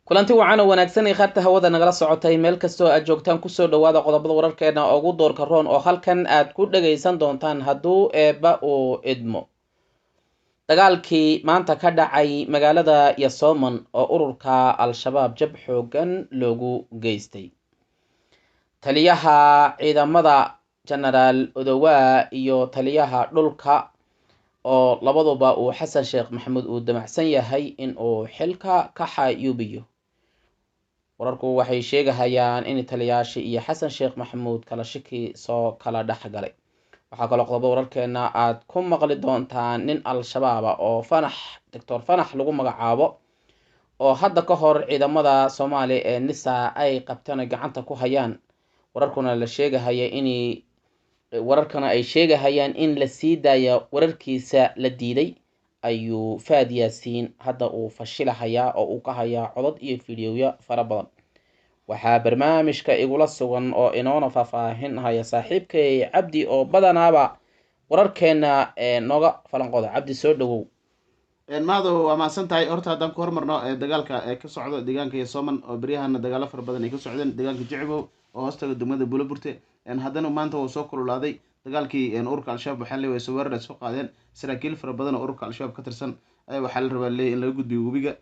kulanti wacan oo wanaagsan ee qaybta hawada nagala socotay meel kastoo aad joogtaan kusoo dhawaada qodobada wararkeena ugu doorka roon oo halkan aad ku dhagaysan doontaan hadduu eebba uu idmo. dagaalkii maanta ka dhacay magaalada Yasoomon oo ururka al-shabaab jab xoogan loogu geystay. taliyaha ciidamada generaal Odowa iyo taliyaha dhulka oo labaduba uu Xasan Sheekh Maxamuud uu damacsan yahay in uu xilka ka xayuubiyo. wararku waxay sheegahayaan in taliyayaasha iyo Xasan Sheekh Maxamuud kala shaki soo kala dhaxgalay. waxaa kaloo qodobo wararkeena aad ku maqli doontaan nin al-shabaab oo Dr. Fanax lagu magacaabo oo hadda ka hor ciidamada Soomaaliya ee NISA ay qabteen gacanta ku hayaan. wararkana ay sheegahayaan in la sii daayo wararkiisa la diiday ayuu Faad Yaasiin hadda uu fashilahayaa oo uu ka hayaa codad iyo fiidiyoyo fara badan. waxaa barnaamijka igula sugan oo inoona faahfaahinaya saaxiibkay Cabdi oo badanaaba wararkeena nooga falanqooda. Cabdi soo dhawow. maado waa maasan tahay horta haddaan ku hormarno dagaalka ka socdo deegaanka Yasoomon oo beryahana dagaalo fara badan ay ka socdeen deegaanka Jicbow oo hoostaga degmada Buulaburte haddana maanta wuu soo kululaaday dagaalkii ururka al-shabaab waxaa leeyahay soo weerar soo qaadeen saraakiil fara badan oo ururka al-shabaab ka tirsan ayaa waxaa la rabaa leeyahay in laga gudbiyo webiga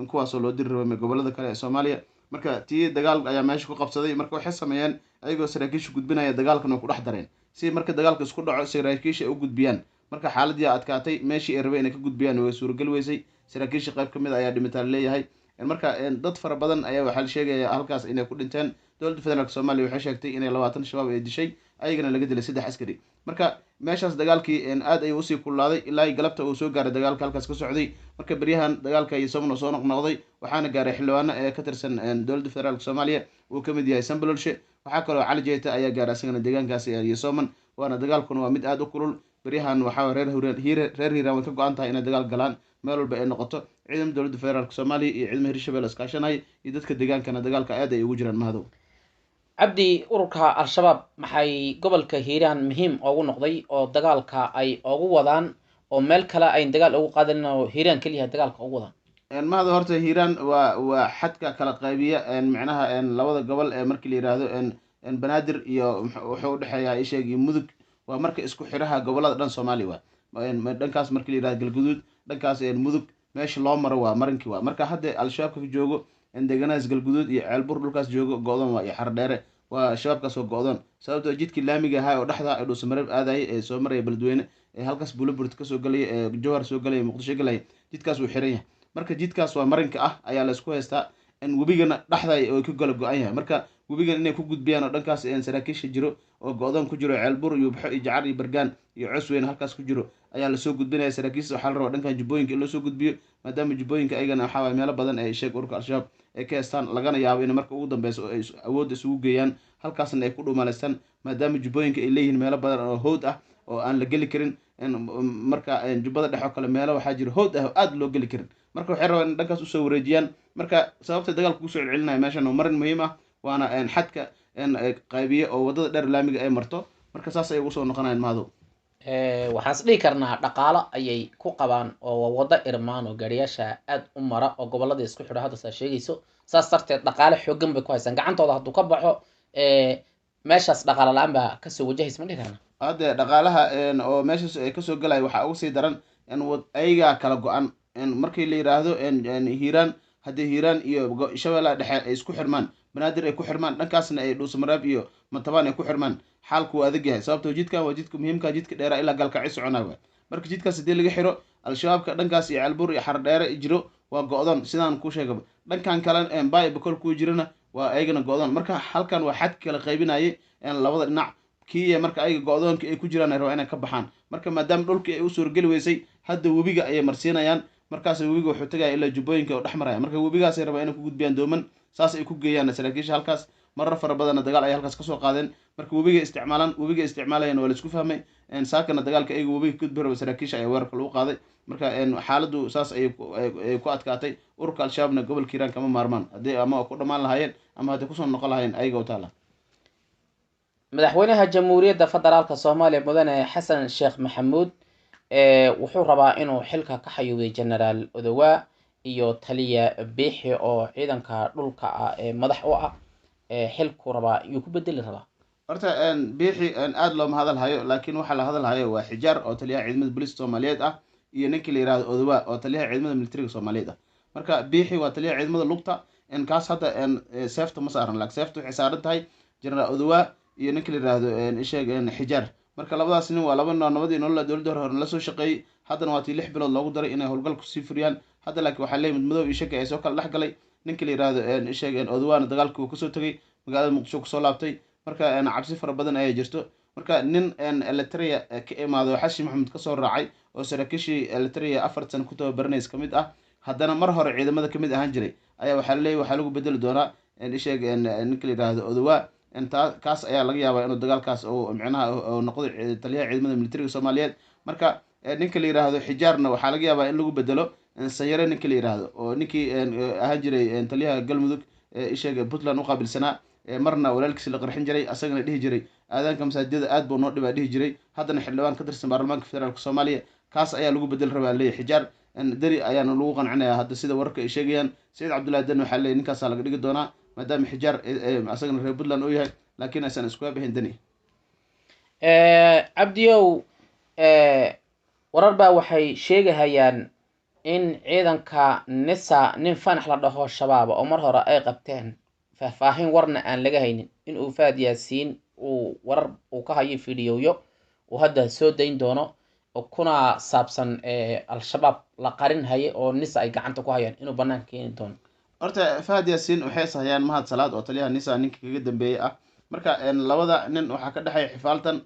kuwaasoo loo diri rabo gobolada kale ee Soomaaliya. marka tii dagaal ayaa meesha ku qabsaday marka waxay sameeyeen ayagoo saraakiisha gudbinaya dagaalkan ku dhex dareen si marka dagaalka isku dhaco saraakiisha ay u gudbiyaan. marka xaaladii adkaatay meeshii ay rabeen inay ka gudbiyaan way suuragal weysay. saraakiisha qayb kamid ayaa dhimitaan leeyahay. marka dad fara badan ayaa waxaa la sheegaya halkaas inay ku dhinteen. dowladda federaalka Soomaaliya waxay sheegtay inay 20 shabaab ay dishay ayagana laga dilay 3 askari. marka meeshaas dagaalkii aad ay usii kululaaday ilaa galabta uu soo gaaray dagaalka halkaas ka socday. marka beryahan dagaalka Yasoomon soo noqnoqday waxaana gaaray xildhibaano ee ka tirsan dowladda federaalka Soomaaliya uu kamid yahay Sambalolshe. waxaa kaloo Cali Jeeta ayaa gaaray asagana deegaankaas Yasoomon waana dagaalkuna waa mid aad u kulul. beryahan waxaa reer hiiraan way ka go-an tahay inay dagaal galaan meel walba ay noqoto. ciidamada dowladda federaalka Soomaaliya iyo ciidamada Hirshabelle iskaashanaya iyo dadka deegaankana dagaalka aad ay ugu jiraan mahadow. Cabdi, ururka al-shabaab maxay gobolka Hiiraan muhiim ugu noqday oo dagaalka ay ugu wadaan oo meel kale ay dagaal ugu qaadeen oo Hiiraan kaliya dagaalka ugu wadaan? maado horta Hiiraan waa xadka kala qaybiya macnaha labada gobol ee markii la yiraahdo Banaadir iyo wuxuu u dhaxeeyaa Isheeg iyo Mudug. waa marka isku xiraha gobolada dhan Soomaaliya dhankaas markii la yiraahdo Galgaduud dhankaas Mudug meesha loo maro waa marinki. marka hadda al-shabaab ka joogo deegaanaas Galgaduud iyo Ceelbur dhulkaas joogo go'doon waa iyo Xardheere waa shabaabkaas oo go'doon sababtoo jidkii laamiga ahaa oo dhaxda ay Dhuusamareeb aadayay ee soo maraya Beledweyne halkaas Buulaburte ka soo galay Jowhar soo galay Muqdisho galay jidkaas wuu xiran yahay. marka jidkaas waa marinka ayaa la isku haystaa webigana dhaxda ay ku kala go'an yahay. marka webigan inay ku gudbiyaan oo dhankaas saraakiisha jiro oo go'doon ku jiro Ceelbur iyo Baxo iyo Jacar iyo Bargaan iyo Cusweyn halkaas ku jiro ayaa la soo gudbinaya saraakiisha. waxaa la rabaa dhankan Jubbooyinka in loo soo gudbiyo maadaama Jubbooyinka ayagana waxaa waay meelo badan ay sheeg ururka al-shabaab ay ka heestaan lagana yaabo in marka ugu dambeyso ay awood isugu geeyaan halkaasna ay ku dhuumaleystaan maadaama Jubbooyinka ay leeyihiin meelo badan oo howd ah oo aan la geli karin. marka jubbada dhexe oo kale meelo waxaa jira howd ah oo aad loo geli karin. marka waxay rabaan in dhankaas usoo wareejiyaan. marka sababta dagaalka kusoo celcelinaya meeshan oo marin muhiim ah waana xadka qaybiye oo wadada dheer laamiga ay marto. marka saas ay ugu soo noqonayaan maado. waxaan is dhihi karnaa dhaqaalo ayay ku qabaan oo wada irmaan oo gaariyaasha aad u mara oo gobolada isku xidha hadda saa sheegayso. saas darteed dhaqaale xoogan bay ku haystaan gacantooda hadduu ka baxo meeshaas dhaqaale la-aan baa kasoo wajahaysa ma dhihi karnaa. hadde dhaqaalaha oo meeshaas ay kasoo galaya waxaa ugu sii daran ayagaa kala go-an. markii la yiraahdo Hiiraan haddii Hiiraan iyo Shabeellaha Dhexe ay isku xirmaan Banaadir ay ku xirmaan dhankaasna ay Dhuusamareeb iyo Matabaan ay ku xirmaan xaalku waa adag yahay sababtoo jidkan waa jidka muhiimka jidka dheera ilaa Galkacyo soconaa. marka jidkaas hadii laga xiro al-shabaabka dhankaas iyo Ceelbur iyo Xardheere jiro waa go'doon sidaan ku sheegay. dhankan kale Baay Bakol ku jirana waa ayagana go'doon. marka halkan waa xad kala qaybinayay labada dhinac kii marka ayaga go'doonka ay ku jiraan ay rabaan inay ka baxaan. marka maadaama dhulkii ay u suurgali weysay hadda webiga ayay marsiinayaan. markaas webiga wuxuu tagaya ilaa Jubbooyinka oo dhex maraya. marka webigaas ay rabaan inay ku gudbiyaan dooman saas ay ku geeyaan saraakiisha halkaas. marar fara badan dagaal ay halkaas ka soo qaadeen. marka webiga isticmaalayaan waa la isku fahmay saakana dagaalka ayaga webiga ka gudbi raba saraakiisha ayaa weerarka lagu qaaday. marka xaaladdu saas ay ku adkaatay. ururka al-shabaabna gobolka Hiiraan kama maarmaan haddii ama ku dhammaan lahaayeen ama haddii kusoo noqon lahaayeen ayaga u taala. madaxweynaha jamhuuriyadda federaalka Soomaaliya mudane Xasan Sheekh Maxamuud wuxuu rabaa inuu xilka ka xayuubiyo generaal Odowa iyo taliya biixi oo ciidanka dhulka ah ee madax u ah xilku rabaa yuu ku bedeli rabaa. horta biixi aada looma hadal hayo, laakiin waxaa la hadal hayo waa xijaar oo taliyaha ciidamada booliiska soomaaliyeed ah, iyo ninkii la yihahdo odowa oo taliyaha ciidamada militariga soomaaliyeed ah. marka biixi waa taliyaha ciidamada lugta, kaas hadda seefta ma saaran, laakiin seefta waxay saaran tahay jenaraal odowa iyo ninkii la yihahdo isheeg xijaar. marka labadaas nin waa laba nabadii nolola dowladda hore la soo shaqeeyey, haddana waa tii 6 bilood loogu daray inay howlgal kusii furiyaan. hadda laakiin waxaa leeyahay madmadow iyo shaki ay soo kala dhex galay. ninkii la yihahdo isheeg odowana dagaalkii uu kasoo tegay, magaalada muqdisho kusoo laabtay, marka cabsi fara badan ayaa jirto. marka nin eliteria ka imaado xashi maxamed kasoo raacay oo saraakiishii eliteria 4 sano ku tababaranays ka mid ah, haddana mar hore ciidamada kamid ahaan jiray, ayaa waxaa laleeyahy waxaa lagu bedeli doonaa isheeg ninka la yihahdo odowa. kaas ayaa laga yaabaa inuu dagaalkaas micnaha noqdo taliyaha ciidamada militariga soomaaliyeed. marka ninka la yihahdo xijaarna waxaa laga yaabaa in lagu bedelo sanyare ninka la yihahdo, oo ninkii ahaan jiray taliyaha galmudug isheeg puntland u qaabilsanaa, marna walaalkiisi la qarxin jiray, asagana dhihi jiray aadaanka masaajidada aad buu noo dhibaa dhihi jiray, haddana xildhibaan ka tirsan baarlamaanka federaalk soomaaliya. kaas ayaa lagu bedeli rabaa leeyahy xijaar. deri ayaana lagu qancinaya hadda sida wararka ay sheegayaan. saciid cabdullahi deni waxaa leeyahy ninkaasaa laga dhigi doonaa, maadaama xijaar asagana reer puntland uu yahay, laakiin aysan iskuga bixin deni. cabdiyow, warar baa waxay sheegahayaan in ciidanka nisa nin fanax la dhaho shabaab oo mar hore ay qabteen, faahfaahin warna aan laga haynin, in uu Fahad Yaasiin uu warar uu ka hayo fiidiyoyo uu hadda soo dayn doono oo kuna saabsan al-shabaab la qarin haye oo nisa ay gacanta ku hayaan inuu banaanka keeni doono. horta Fahad Yaasiin waxay sahayaan mahad salaad oo taliyaha nisa ninka kaga dambeeyay ah. marka labada nin waxaa ka dhexay xifaaltan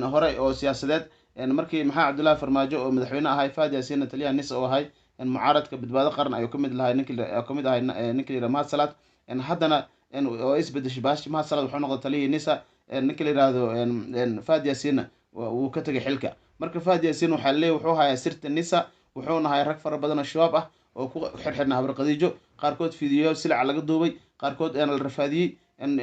hore oo siyaasadeed. markii maxaa cabdullaahi farmaajo oo madaxweyne ahay, Fahad Yaasiinna taliyaha nisa oo ahay, mucaaradka badbaado qaran ayuu kamid lahay kamid ahay ninka la yihahdo mahad salaad. haddana oo isbedeshay baashi mahad salaad wuxuu noqday taliyihii nisa. ninka la yihahdo Fahad Yaasiinna wuu ka tegay xilka. marka Fahad Yaasiin waxaa laleeyahy wuxuu hayaa sirta nisa, wuxuuna hayaa rag fara badan oo shabaab ah oo ku xirxirna habar qadiijo, qaarkood fiidiyo silaca laga duubay, qaarkood la rafaadiyey.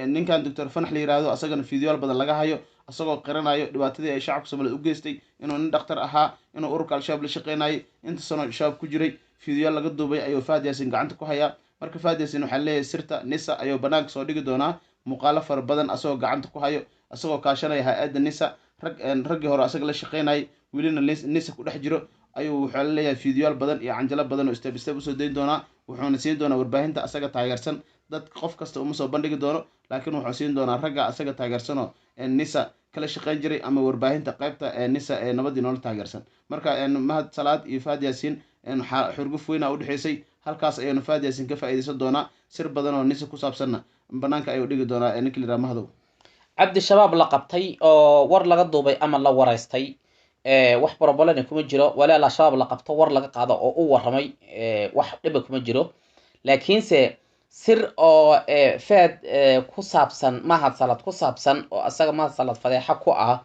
ninkan doctor fanax la yihahdo asagana fiidiyoal badan laga hayo, asagoo qiranayo dhibaatadii ay shacabka soomaaliyeed u geystay, inuu nin dhakhtar ahaa, inuu ururka al-shabaab la shaqeynayay, inta sano shabaab ku jiray, fiidiyoal laga duubay ayuu Fahad Yaasiin gacanta ku hayaa. marka Fahad Yaasiin waxaa leeyahay sirta nisa ayuu banaanka soo dhigi doonaa, muuqaalo fara badan asagoo gacanta ku hayo, asagoo kaashanaya hay-adda nisa, raggii hore asaga la shaqeynayay welina nisa ku dhex jiro, ayuu waxaa laleeyahay fiidiyoal badan iyo canjalo badan oo step step usoo dayn doonaa. wuxuuna siin doonaa warbaahinta asaga taageersan. dad qof kasta uma soo bandhigi doono, laakiin wuxuu siin doonaa ragga asaga taageersanoo nisa kala shaqeyn jiray ama warbaahinta qaybta nisa ee nabadii nolol taageersan. marka mahad salaad iyo Fahad Yaasiin xurguf weyna udhexeysay, halkaas ayuuna Fahad Yaasiin ka faa'iideysan doonaa. sir badan oo nisa ku saabsanna banaanka ayuu dhigi doonaa ninka la yihahdo mahdow. cabdi shabaab la qabtay oo war laga duubay ama la waraystay, wax borobolena kuma jiro, walaal al-shabaab la qabto war laga qaado oo u waramay, wax dhiba kuma jiro. laakiinse sir oo Fahad ku saabsan mahad salaad ku saabsan oo asaga mahad salaad fadeexa ku ah,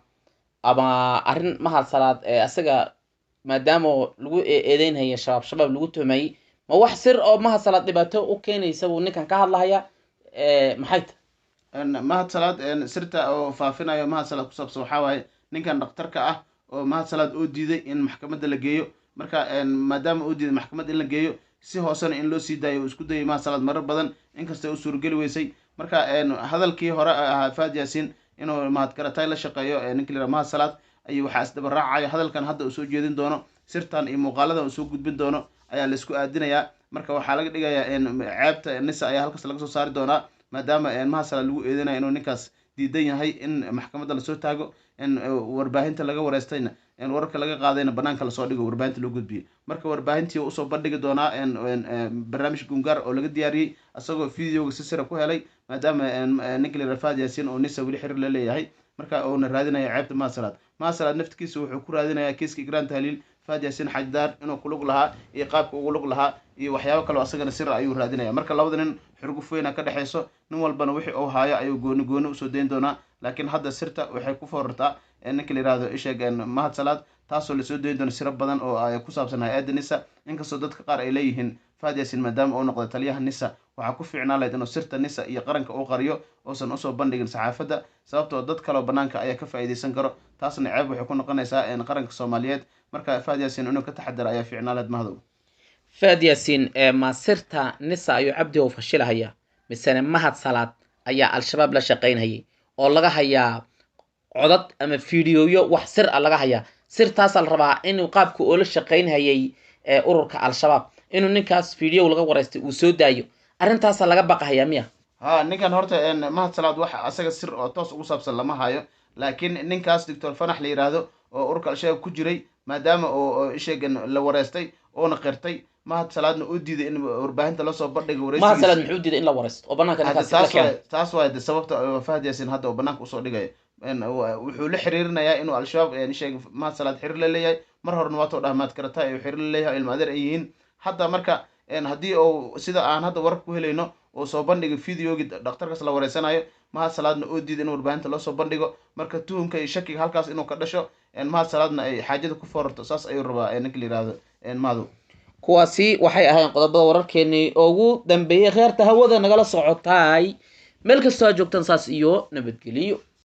ama arrin mahad salaad asaga maadaama lagu eedeynhaya shabaab lagu tuhmayay, ma wax sir oo mahad salaad dhibaato u keenaysa buu ninkan ka hadlahaya maxay tahay? mahad salaad sirta oo faafinayo mahad salaad ku saabsan waxaa waaye ninkan dhakhtarka ah oo mahad salaad oo diiday in maxkamadda la geeyo. marka maadaama uu diiday maxkamad in la geeyo, si hoosena in loo sii daayo uu isku dayay mahad salaad marar badan, inkastay u suurageli weysay. marka hadalkii hore ahaa Fahad Yaasiin inuu mahad karatay la shaqeeyo ninka la yihahdo mahad salaad, ayuu waxaa isdaba raacayo hadalkan hadda uu soo jeedin doono, sirtan iyo muuqaaladan uu soo gudbin doono ayaa la isku aadinayaa. marka waxaa laga dhigayaa ceebta nisa ayaa halkaas laga soo saari doonaa, maadaama mahad salaad lagu eedinayo inuu ninkaas diidan yahay in maxkamadda lasoo taago, warbaahinta laga wareystayna wararka laga qaadayna banaanka lasoo dhigo, warbaahinta loo gudbiyo. marka warbaahintii usoo bandhigi doonaa barnaamij gungaar oo laga diyaariyey asagoo videoga si sira ku helay, maadaama ninka la yihahdo Fahad Yaasiin oo nisa weli xiriir la leeyahay. marka uuna raadinaya ceebta mahad salaad naftigiisa wuxuu ku raadinayaa kiiska Igraan Tahliil, Fahad Yaasiin xajdaar inuu ku lug lahaa iyo qaabka ugu lug lahaa iyo waxyaabo kale asagana sir ayuu raadinaya. marka labada nin xurguf weyna ka dhexeyso, nin walbana wixii uu haayo ayuu gooni usoo dayn doonaa. laakiin hadda sirta waxay ku foorartaa ninka la yihahdo isheeg mahad salaad, taasoo lasoo dayn doono siro badan oo ku saabsan hay-adda nisa. inkastoo dadka qaar ay leeyihiin Fahad Yaasiin maadaama uu noqday taliyaha nisa, waxaa ku fiicnaan lahayd inuu sirta nisa iyo qaranka uu qariyo, uusan usoo bandhigin saxaafadda, sababtoo dad kaleo banaanka ayaa ka faa'iideysan karo. taasna ceeb waxay ku noqonaysaa qaranka soomaaliyeed. marka Fahad Yaasiin inuu ka taxadara ayaa fiicnaan lahayd mahdow. faad yaasiin ma sirta nisa ayuu cabdi oo fashilahaya misane mahad salaad ayaa al-shabaab la shaqaynhayay oo laga hayaa codad ama fiidiyoyo wax sir ah laga hayaa sirtaasaa la rabaa inuu qaabka oo la shaqaynhayay ururka al-shabaab inuu ninkaas fiidiyow laga waraystay uu soo daayo arrintaasaa laga baqahayaa miya ha ninkan horta mahad salaad waxa asaga sir oo toos ugu saabsan lama hayo laakiin ninkaas doctor fanax la yiraahdo oo ururka al-shabaab ku jiray maadaama oo isheegan la wareystay oona qirtay mahad salaadna uu diiday in warbaahinta lasoo bandhiga mahad salaad wareysigiisa muxuu diiday in la waraysto oo banaanka hadda ninkaas la keeno taas waay de sababta fahad yaasin hadda uu banaanka usoo dhigayo wuxuu la xiriirinayaa inuu al-shabaab sheeg mahad salaad xiriir la leeyahay mar horena waatoo dhahmaad karata uu xiriir la leeyahay ilma adeer ay yihiin hadda marka haddii uu sida aan hadda warar ku helayno oo soo bandhiga videogii dhakhtarkaas la wareysanayo mahad salaadna oo diida in warbaahinta loo soo bandhigo marka tuhumka iyo shakiga halkaas inuu ka dhasho mahad salaadna ay xaajada ku foorarto saas ayuu rabaa ninka la yihahdo maadu kuwaasi waxay ahayn qodobada wararkeenii ugu dambeeyey kheerta hawada nagala socotaay meel kastoo aad joogtaan saas iyo nabadgeliyo